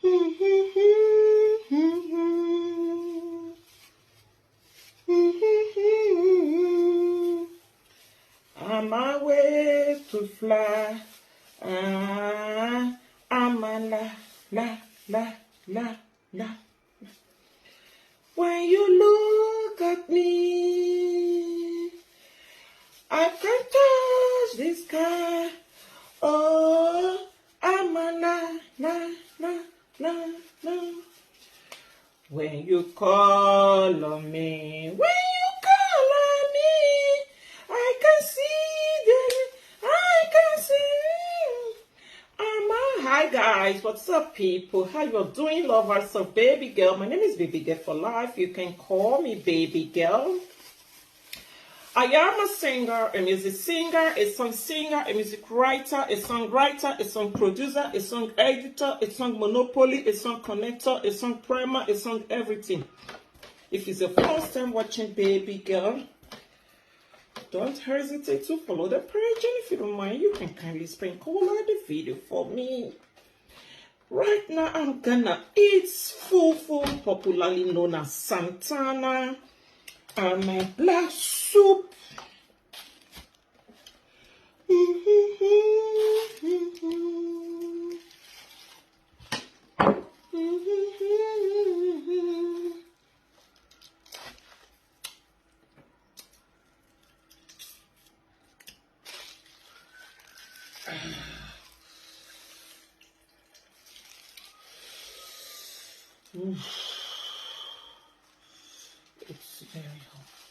On my way to fly. I'm a la. When you look at me, I can touch the sky. Oh, I'm a la. When you call on me, I can see. Hi guys, what's up people? How you doing, lovers of baby girl? My name is Baby Girl for life. You can call me baby girl. I am a singer, a music singer, a song singer, a music writer, a songwriter, a song producer, a song editor, a song monopoly, a song connector, a song primer, a song everything. If it's your first time watching baby girl, don't hesitate to follow the page, and if you don't mind, you can kindly sprinkle like the video for me. Right now, I'm gonna eat fufu, popularly known as santanna, and my black soup. It's very hot.